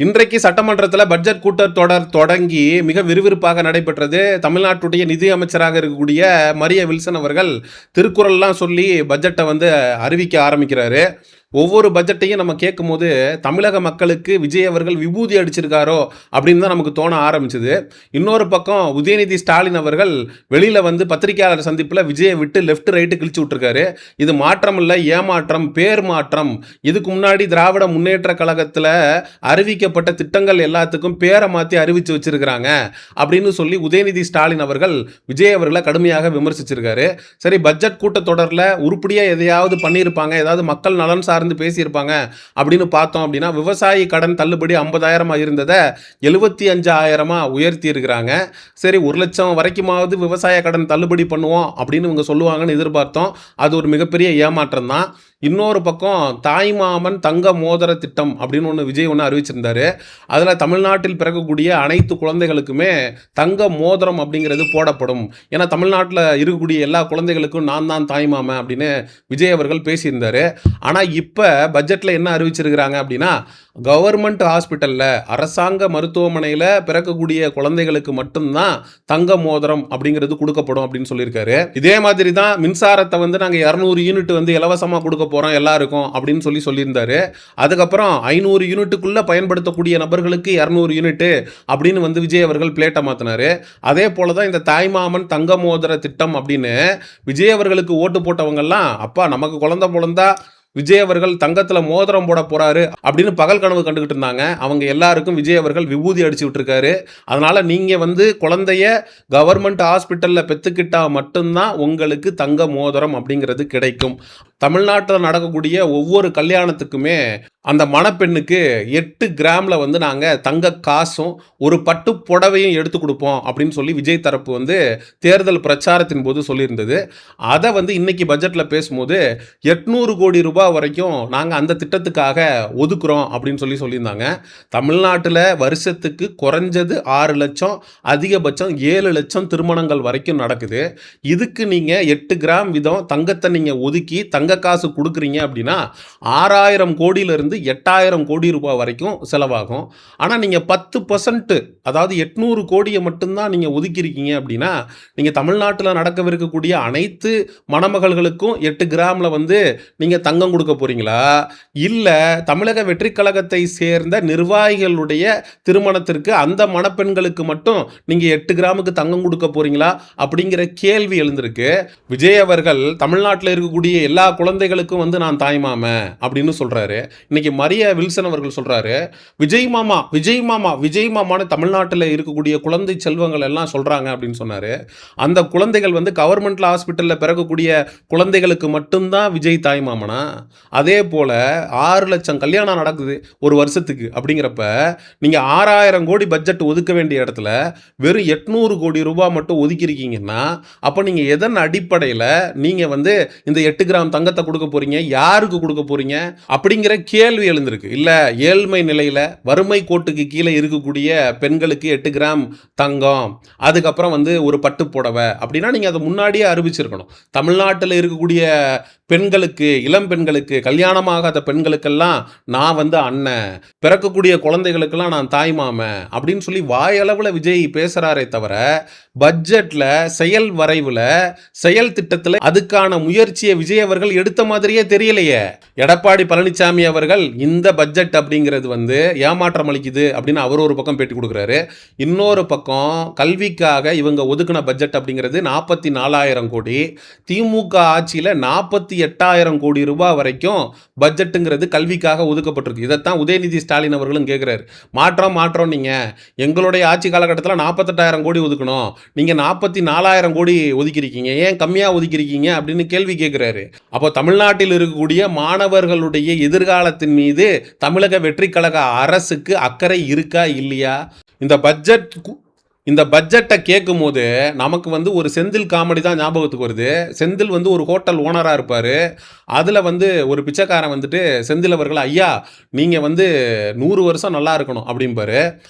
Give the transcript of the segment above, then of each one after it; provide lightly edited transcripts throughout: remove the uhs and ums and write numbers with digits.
இன்றைக்கு சட்டமன்றத்தில் பட்ஜெட் கூட்டத்தொடர் தொடங்கி மிக விறுவிறுப்பாக நடைபெற்றது. தமிழ்நாட்டுடைய நிதி அமைச்சராக இருக்கக்கூடிய மரிய வில்சன் அவர்கள் திருக்குறள்லாம் சொல்லி பட்ஜெட்டை அறிவிக்க ஆரம்பிக்கிறாரு. ஒவ்வொரு பட்ஜெட்டையும் நம்ம கேட்கும்போது தமிழக மக்களுக்கு விஜய் அவர்கள் விபூதி அடிச்சிருக்காரோ அப்படின்னு தான் நமக்கு தோண ஆரம்பிச்சது. இன்னொரு பக்கம் உதயநிதி ஸ்டாலின் அவர்கள் வெளியில் பத்திரிகையாளர் சந்திப்பில் விஜயை விட்டு லெஃப்ட் ரைட்டு கிழிச்சு விட்டுருக்காரு. இது மாற்றம் இல்லை, ஏமாற்றம், பேர் மாற்றம். இதுக்கு முன்னாடி திராவிட முன்னேற்ற கழகத்தில் அறிவிக்கப்பட்ட திட்டங்கள் எல்லாத்துக்கும் பேரை மாற்றி அறிவித்து வச்சிருக்கிறாங்க அப்படின்னு சொல்லி உதயநிதி ஸ்டாலின் அவர்கள் விஜய் அவர்களை கடுமையாக விமர்சிச்சிருக்காரு. சரி, பட்ஜெட் கூட்டத்தொடரில் உருப்படியாக எதையாவது பண்ணியிருப்பாங்க, ஏதாவது மக்கள் நலன் சார்ந்து பேசியிருப்பாங்க அப்படின்னு பார்த்தோம் அப்படின்னா, விவசாயி கடன் தள்ளுபடி 50,000 இருந்ததை 75,000 உயர்த்தி இருக்கிறாங்க. சரி, 1 லட்சம் வரைக்குமாவது விவசாய கடன் தள்ளுபடி பண்ணுவோம் அப்படின்னு இவங்க சொல்லுவாங்கன்னு எதிர்பார்த்தோம். அது ஒரு மிகப்பெரிய ஏமாற்றம் தான். இன்னொரு பக்கம் தாய்மாமன் தங்க மோதிர திட்டம் அப்படின்னு விஜய் அறிவிச்சிருந்தாரு. அதில் தமிழ்நாட்டில் பிறக்கக்கூடிய அனைத்து குழந்தைகளுக்குமே தங்க மோதிரம் அப்படிங்கிறது போடப்படும். ஏன்னா தமிழ்நாட்டில் இருக்கக்கூடிய எல்லா குழந்தைகளுக்கும் நான் தான் தாய்மாமன் அப்படின்னு விஜய் அவர்கள் பேசியிருந்தாரு. ஆனால் இப்போ பட்ஜெட்டில் என்ன அறிவிச்சிருக்கிறாங்க அப்படின்னா, கவர்மெண்ட் ஹாஸ்பிட்டலில் அரசாங்க மருத்துவமனையில் பிறக்கக்கூடிய குழந்தைகளுக்கு மட்டும்தான் தங்க மோதிரம் அப்படிங்கிறது கொடுக்கப்படும் அப்படின்னு சொல்லியிருக்காரு. இதே மாதிரி தான் மின்சாரத்தை நாங்கள் 200 யூனிட் இலவசமாக கொடுக்க போகிறோம் எல்லாருக்கும் அப்படின்னு சொல்லியிருந்தாரு. அதுக்கப்புறம் 500 யூனிட்டுக்குள்ளே பயன்படுத்தக்கூடிய நபர்களுக்கு 200 யூனிட் அப்படின்னு விஜய் அவர்கள் பிளேட்டை மாற்றினார். அதே போல தான் இந்த தாய்மாமன் தங்க மோதிர திட்டம் அப்படின்னு விஜய் அவர்களுக்கு ஓட்டு போட்டவங்கெல்லாம், அப்பா நமக்கு குழந்தை பிறந்தா விஜய் அவர்கள் தங்கத்தில் மோதிரம் போட போறாரு அப்படின்னு பகல் கனவு கண்டுகிட்டு இருந்தாங்க. அவங்க எல்லாருக்கும் விஜய் அவர்கள் விபூதி அடிச்சு விட்டுருக்காரு. அதனால நீங்க குழந்தைய கவர்மெண்ட் ஹாஸ்பிட்டலில் பெற்றுக்கிட்டா மட்டும்தான் உங்களுக்கு தங்க மோதிரம் அப்படிங்கிறது கிடைக்கும். தமிழ்நாட்டில் நடக்கக்கூடிய ஒவ்வொரு கல்யாணத்துக்குமே அந்த மணப்பெண்ணுக்கு 8 கிராமில் நாங்கள் தங்க காசும் ஒரு பட்டு புடவையும் எடுத்து கொடுப்போம் அப்படின்னு சொல்லி விஜய் தரப்பு தேர்தல் பிரச்சாரத்தின் போது சொல்லியிருந்தது. அதை இன்னைக்கு பட்ஜெட்டில் பேசும்போது 800 கோடி ரூபாய் வரைக்கும் நாங்கள் அந்த திட்டத்துக்காக ஒதுக்குறோம் அப்படின்னு சொல்லியிருந்தாங்க. தமிழ்நாட்டில் வருஷத்துக்கு குறைஞ்சது 6 லட்சம், அதிகபட்சம் 7 லட்சம் திருமணங்கள் வரைக்கும் நடக்குது. இதுக்கு நீங்கள் 8 கிராம் வீதம் தங்கத்தை நீங்கள் ஒதுக்கி தங்க காசு கொடுக்குறீங்க அப்படின்னா 6,000 கோடியிலிருந்து 8,000 கோடி ரூபாய் வரைக்கும் செலவாகும். ஆனால் நீங்கள் 10%, அதாவது 800 கோடியை மட்டும்தான் நீங்கள் ஒதுக்கியிருக்கீங்க அப்படின்னா நீங்கள் தமிழ்நாட்டில் நடக்கவிருக்கக்கூடிய அனைத்து மணமகள்களுக்கும் 8 கிராமில் நீங்கள் தங்கம் கொடுக்க போறீங்களா, இல்லை தமிழக வெற்றி கழகத்தை சேர்ந்த நிர்வாகிகளுடைய திருமணத்திற்கு அந்த மணப்பெண்களுக்கு மட்டும் நீங்கள் 8 கிராமுக்கு தங்கம் கொடுக்க போறீங்களா அப்படிங்கிற கேள்வி எழுந்திருக்கு. விஜய் அவர்கள் தமிழ்நாட்டில் இருக்கக்கூடிய எல்லா குழந்தைகளுக்கும் நான் தாய்மாம அப்படின்னு சொல்றாரு. இன்னைக்கு மரிய வில்சன் அவர்கள் சொல்றாரு, விஜய் மாமா விஜய் மாமா விஜய் மாமான்னு தமிழ்நாட்டில் இருக்கக்கூடிய குழந்தை செல்வங்கள் எல்லாம் சொல்றாங்க அப்படின்னு சொன்னாரு. அந்த குழந்தைகள் கவர்மெண்ட்ல ஹாஸ்பிட்டலில் பிறக்கக்கூடிய குழந்தைகளுக்கு மட்டும்தான் விஜய் தாய்மாமனா? அதே போல 6 லட்சம் கல்யாணம் நடக்குது ஒரு வருஷத்துக்கு. அப்படிங்கிறப்ப நீங்க 6,000 கோடி பட்ஜெட் ஒதுக்க வேண்டிய இடத்துல வெறும் 800 கோடி ரூபாய் மட்டும் ஒதுக்கியிருக்கீங்கன்னா அப்போ நீங்க எதன் அடிப்படையில் நீங்க இந்த 8 கிராம் தங்கத்தை கொடுக்க போறீங்க, யாருக்கு கொடுக்க போறீங்க அப்படிங்கிற கேள்வி எழுந்திருக்கு. இல்ல ஏழ்மை நிலையில வறுமை கோட்டுக்கு கீழே இருக்கக்கூடிய பெண்களுக்கு 8 கிராம் தங்கம், அதுக்கப்புறம் ஒரு பட்டு புடவை அப்படின்னா நீங்க அதை முன்னாடியே அறிவிச்சிருக்கணும். தமிழ்நாட்டில் இருக்கக்கூடிய பெண்களுக்கு, இளம் பெண்களுக்கு, கல்யாணமாகாத பெண்களுக்கெல்லாம் நான் அண்ணன், பிறக்கக்கூடிய குழந்தைகளுக்கெல்லாம் நான் தாய்மாமன் அப்படின்னு சொல்லி வாயளவில் விஜய் பேசுறாரே தவிர பட்ஜெட்ல செயல் வரைவில் செயல் திட்டத்தில் அதுக்கான முயற்சியை விஜய் அவர்கள் எடுத்த மாதிரியே தெரியலையே. எடப்பாடி பழனிசாமி அவர்கள் இந்த பட்ஜெட் அப்படிங்கிறது ஏமாற்றம் அளிக்குது அப்படின்னு அவர் ஒரு பக்கம் பேட்டி கொடுக்குறாரு. இன்னொரு பக்கம் கல்விக்காக இவங்க ஒதுக்கின பட்ஜெட் அப்படிங்கிறது 44,000 கோடி, திமுக ஆட்சியில் 48,000 கோடி ரூபாய் வரைக்கும் பட்ஜெட்டுங்கிறது கல்விக்காக ஒதுக்கப்பட்டிருக்கு. இதைத்தான் உதயநிதி ஸ்டாலின் அவர்களும் கேட்குறாரு. மாற்றம் நீங்க எங்களுடைய ஆட்சி காலகட்டத்தில் 48,000 கோடி ஒதுக்கணும், நீங்க 44,000 கோடி ஒதுக்கிருக்கீங்க, ஏன் கம்மியா ஒதுக்கிருக்கீங்க அப்படின்னு கேள்வி கேட்கிறாரு. அப்போ தமிழ்நாட்டில் இருக்கக்கூடிய மாணவர்களுடைய எதிர்காலத்தின் மீது தமிழக வெற்றி கழக அரசுக்கு அக்கறை இருக்கா இல்லையா? இந்த பட்ஜெட்டை கேட்கும் போது நமக்கு ஒரு செந்தில் காமெடி தான் ஞாபகத்துக்கு வருது. செந்தில் ஒரு ஹோட்டல் ஓனராக இருப்பார். அதில் ஒரு பிச்சைக்காரன் செந்தில் அவர்கள், ஐயா நீங்கள் 100 வருஷம் நல்லா இருக்கணும் அப்படிம்பாரு.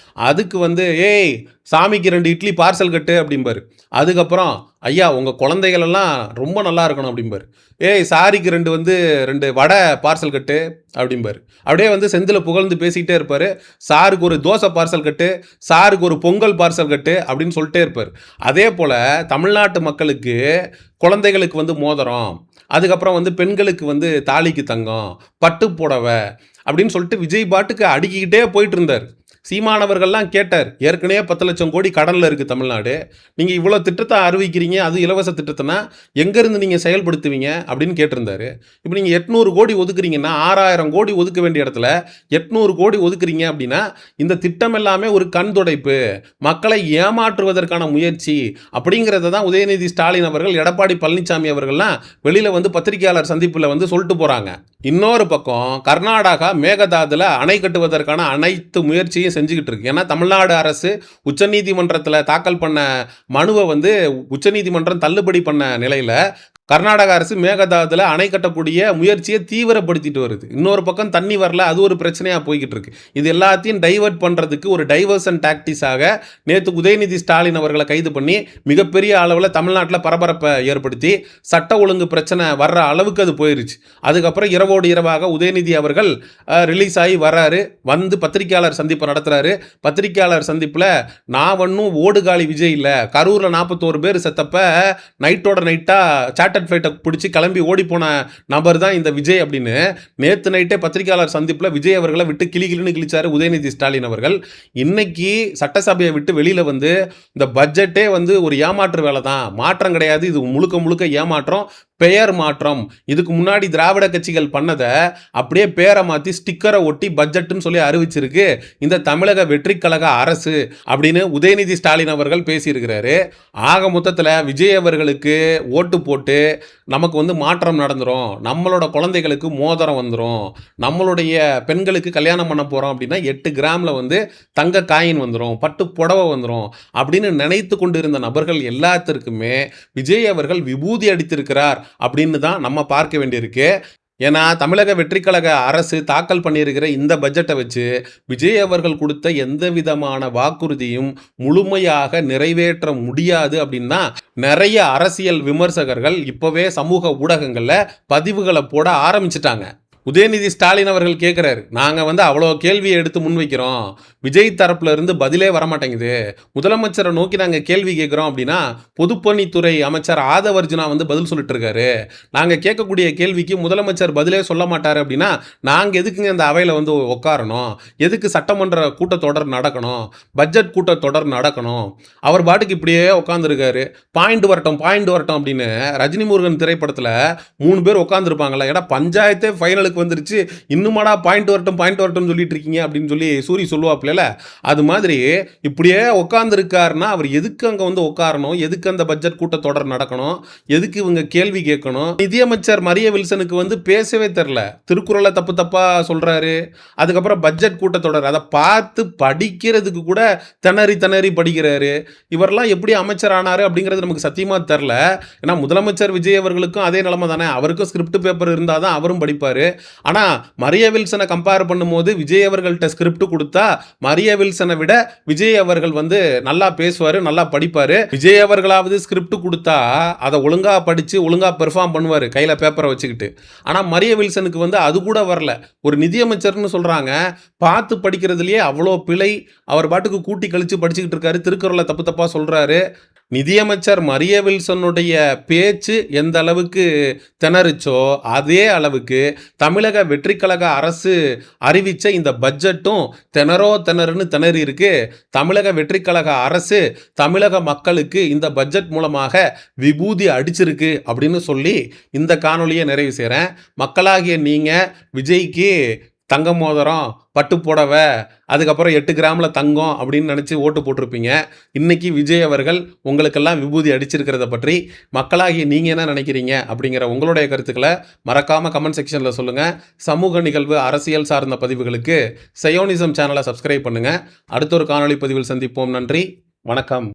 அதுக்கு ஏய் சாமிக்கு 2 இட்லி பார்சல் கட்டு அப்படிம்பாரு. அதுக்கப்புறம் ஐயா உங்க குழந்தைகள் எல்லாம் ரொம்ப நல்லா இருக்கணும் அப்படிம்பாரு. ஏய் சாரிக்கு 2 வடை பார்சல் கட்டு அப்படிம்பாரு. அப்படியே செந்தில புகழ்ந்து பேசிக்கிட்டே இருப்பாரு. சாருக்கு ஒரு தோசை பார்சல் கட்டு, சாருக்கு ஒரு பொங்கல் பார்சல் கட்டு அப்படின்னு சொல்லிட்டே இருப்பாரு. அதே போல தமிழ்நாட்டு மக்களுக்கு குழந்தைகளுக்கு மோதிரம், அதுக்கப்புறம் பெண்களுக்கு தாலிக்கு தங்கம், பட்டு புடவை அப்படின்னு சொல்லிட்டு விஜய் பாட்டுக்கு அடுக்கிக்கிட்டே போயிட்டு இருந்தார். சீமானவர்கள்லாம் கேட்டார், ஏற்கனவே 10 லட்சம் கோடி கடனில் இருக்குது தமிழ்நாடு, நீங்கள் இவ்வளோ திட்டத்தை அறிவிக்கிறீங்க, அது இலவச திட்டத்தைனா எங்கேருந்து நீங்கள் செயல்படுத்துவீங்க அப்படின்னு கேட்டிருந்தாரு. இப்போ நீங்கள் 800 கோடி ஒதுக்குறீங்கன்னா 6000 கோடி ஒதுக்க வேண்டிய இடத்துல 800 கோடி ஒதுக்குறீங்க அப்படின்னா இந்த திட்டம் எல்லாமே ஒரு கண் துடைப்பு, மக்களை ஏமாற்றுவதற்கான முயற்சி அப்படிங்கிறத தான் உதயநிதி ஸ்டாலின் அவர்கள், எடப்பாடி பழனிசாமி அவர்கள்லாம் வெளியில் பத்திரிகையாளர் சந்திப்பில் சொல்லிட்டு போகிறாங்க. இன்னொரு பக்கம் கர்நாடகா மேகதாதுல அணை கட்டுவதற்கான அனைத்து முயற்சியும் செஞ்சுக்கிட்டு இருக்கு. ஏன்னா தமிழ்நாடு அரசு உச்சநீதிமன்றத்தில் தாக்கல் பண்ண மனுவை உச்சநீதிமன்றம் தள்ளுபடி பண்ண நிலையில் கர்நாடக அரசு மேகதாதுல அணை கட்டக்கூடிய முயற்சியை தீவிரப்படுத்திட்டு வருது. இன்னொரு பக்கம் தண்ணி வரல, அது ஒரு பிரச்சனையாக போய்கிட்டு இருக்கு. இது எல்லாத்தையும் டைவர்ட் பண்ணுறதுக்கு ஒரு டைவர்சன் டாக்டிஸாக நேற்று உதயநிதி ஸ்டாலின் அவர்களை கைது பண்ணி மிகப்பெரிய அளவில் தமிழ்நாட்டில் பரபரப்பை ஏற்படுத்தி சட்ட ஒழுங்கு பிரச்சனை வர்ற அளவுக்கு அது போயிருச்சு. அதுக்கப்புறம் இரவோடு இரவாக உதயநிதி அவர்கள் ரிலீஸ் ஆகி வர்றாரு, பத்திரிகையாளர் சந்திப்பை நடத்துகிறாரு. பத்திரிகையாளர் சந்திப்பில் நான் ஒன்றும் ஓடுகாலி விஜய் இல்லை, கரூரில் 41 பேர் செத்தப்ப நைட்டோட நைட்டாக ஃபைட்டை பிடிச்சி கிளம்பி ஓடி போன நபர் தான் இந்த விஜய் அப்படின்னு நேற்று நைட்டே பத்திரிகையாளர் சந்திப்பில் விஜய் அவர்களை விட்டு கிளின்னு கிழிச்சாரு உதயநிதி ஸ்டாலின் அவர்கள். இன்னைக்கு சட்டசபையை விட்டு வெளியில் இந்த பட்ஜெட்டே ஒரு ஏமாற்று வேலை தான், மாற்றம் கிடையாது, இது முழுக்க முழுக்க ஏமாற்றம், பெயர் மாற்றம். இதுக்கு முன்னாடி திராவிட கட்சிகள் பண்ணதை அப்படியே பேரை மாற்றி ஸ்டிக்கரை ஒட்டி பட்ஜெட்னு சொல்லி அறிவிச்சிருக்கு இந்த தமிழக வெற்றி கழக அரசு அப்படின்னு உதயநிதி ஸ்டாலின் அவர்கள் பேசியிருக்கிறாரு. ஆக மொத்தத்தில் விஜய் அவர்களுக்கு ஓட்டு போட்டு நமக்கு மாற்றம் நடந்துரும், நம்மளோட குழந்தைகளுக்கு மோதிரம் வந்துடும், நம்மளுடைய பெண்களுக்கு கல்யாணம் பண்ண போகிறோம் அப்படின்னா 8 கிராமில் தங்க காயின் வந்துடும், பட்டு புடவை வந்துடும் அப்படின்னு நினைத்து கொண்டிருந்த நபர்கள் எல்லாத்திற்குமே விஜய் அவர்கள் விபூதி அடித்திருக்கிறார் அப்படின்னு தான் நம்ம பார்க்க வேண்டியிருக்கு. ஏன்னா தமிழக வெற்றி கழக அரசு தாக்கல் பண்ணியிருக்கிற இந்த பட்ஜெட்டை வச்சு விஜய் அவர்கள் கொடுத்த எந்த விதமான வாக்குறுதியும் முழுமையாக நிறைவேற்ற முடியாது அப்படின்னா நிறைய அரசியல் விமர்சகர்கள் இப்போவே சமூக ஊடகங்களில் பதிவுகளை போட ஆரம்பிச்சிட்டாங்க. உதயநிதி ஸ்டாலின் அவர்கள் கேட்குறாரு, நாங்கள் அவ்வளோ கேள்வியை எடுத்து முன்வைக்கிறோம், விஜய் தரப்புல இருந்து பதிலே வரமாட்டேங்குது, முதலமைச்சரை நோக்கி நாங்கள் கேள்வி கேட்குறோம் அப்படின்னா பொதுப்பணித்துறை அமைச்சர் ஆதவர்ஜுனா பதில் சொல்லிட்டு இருக்காரு, நாங்கள் கேட்கக்கூடிய கேள்விக்கு முதலமைச்சர் பதிலே சொல்ல மாட்டார் அப்படின்னா நாங்கள் எதுக்குங்க இந்த அவையில் உட்காரணும், எதுக்கு சட்டமன்ற கூட்டத்தொடர் நடக்கணும், பட்ஜெட் கூட்டத்தொடர் நடக்கணும், அவர் பாட்டுக்கு இப்படியே உட்காந்துருக்காரு, பாயிண்ட் வரட்டும் அப்படின்னு ரஜினி முருகன் திரைப்படத்தில் 3 பேர் உட்காந்துருப்பாங்களா, ஏன்னா பஞ்சாயத்தே ஃபைனலுக்கு வந்துருச்சு, இன்னுமாடா பாயிண்ட் வரட்டும் சொல்லிட்டு இருக்கீங்க அப்படின்னு சொல்லி சூரி சொல்லுவாப்ல, அது மாதிரி இப்படியே உட்கார்ந்துருக்காருன்னா அவர் எதுக்கு அங்க உட்காரணும், எதுக்கு அந்த பட்ஜெட் கூட்டத்தொடர் நடக்கணும், எதுக்கு இவங்க கேள்வி கேட்கணும். நிதியமைச்சர் மரிய வில்சனுக்கு பேசவே தெரியல, திருக்குறளை தப்பா சொல்றாரு, அதுக்கப்புறம் பட்ஜெட் கூட்டத்தொடர் அதை பார்த்து படிக்கிறதுக்கு கூட திணறி படிக்கிறாரு. இவரெல்லாம் எப்படி அமைச்சர் ஆனாரு அப்படிங்கிறது நமக்கு சத்தியமா தெரியல. ஏன்னா முதலமைச்சர் விஜய் அவர்களுக்கும் அதே நிலைமை தானே, அவருக்கும் ஸ்கிரிப்ட் பேப்பர் இருந்தால் தான் அவரும் படிப்பாரு. ஆனால் மரிய வில்சனை கம்பேர் பண்ணும்போது விஜய் அவர்கள்ட்ட ஸ்கிரிப்ட் கொடுத்தா மரிய வில்சனை விட விஜய் அவர்கள் நல்லா பேசுவார், நல்லா படிப்பார். விஜய் அவர்களாவது ஸ்கிரிப்ட் கொடுத்தா அதை ஒழுங்காக படித்து ஒழுங்காக பெர்ஃபார்ம் பண்ணுவார் கையில் பேப்பரை வச்சுக்கிட்டு. ஆனால் மரிய வில்சனுக்கு அது கூட வரல. ஒரு நிதியமைச்சர்னு சொல்கிறாங்க, பார்த்து படிக்கிறதுலையே அவ்வளோ பிழை, அவர் பாட்டுக்கு கூட்டி கழித்து படிச்சுக்கிட்டு இருக்காரு, திருக்குறளை தப்பாக சொல்கிறாரு. நிதியமைச்சர் மரிய வில்சனுடைய பேச்சு எந்த அளவுக்கு திணறிச்சோ அதே அளவுக்கு தமிழக வெற்றி கழக அரசு அறிவிச்ச இந்த பட்ஜெட்டும் திணறுன்னு திணறி இருக்கு. தமிழக வெற்றி கழக அரசு தமிழக மக்களுக்கு இந்த பட்ஜெட் மூலமாக விபூதி அடிச்சிருக்கு அப்படின்னு சொல்லி இந்த காணொலியை நிறைவு செய்கிறேன். மக்களாகிய நீங்கள் விஜய்க்கு தங்க மோதிரம், பட்டு புடவை, அதுக்கப்புறம் 8 கிராமில் தங்கம் அப்படின்னு நினச்சி ஓட்டு போட்டிருப்பீங்க. இன்றைக்கி விஜய் அவர்கள் உங்களுக்கெல்லாம் விபூதி அடிச்சிருக்கிறத பற்றி மக்களாகி நீங்கள் என்ன நினைக்கிறீங்க அப்படிங்கிற உங்களுடைய கருத்துக்களை மறக்காமல் கமெண்ட் செக்ஷனில் சொல்லுங்கள். சமூக நிகழ்வு, அரசியல் சார்ந்த பதிவுகளுக்கு சயோனிசம் சேனலை சப்ஸ்கிரைப் பண்ணுங்கள். அடுத்த ஒரு காணொலி பதிவில் சந்திப்போம். நன்றி, வணக்கம்.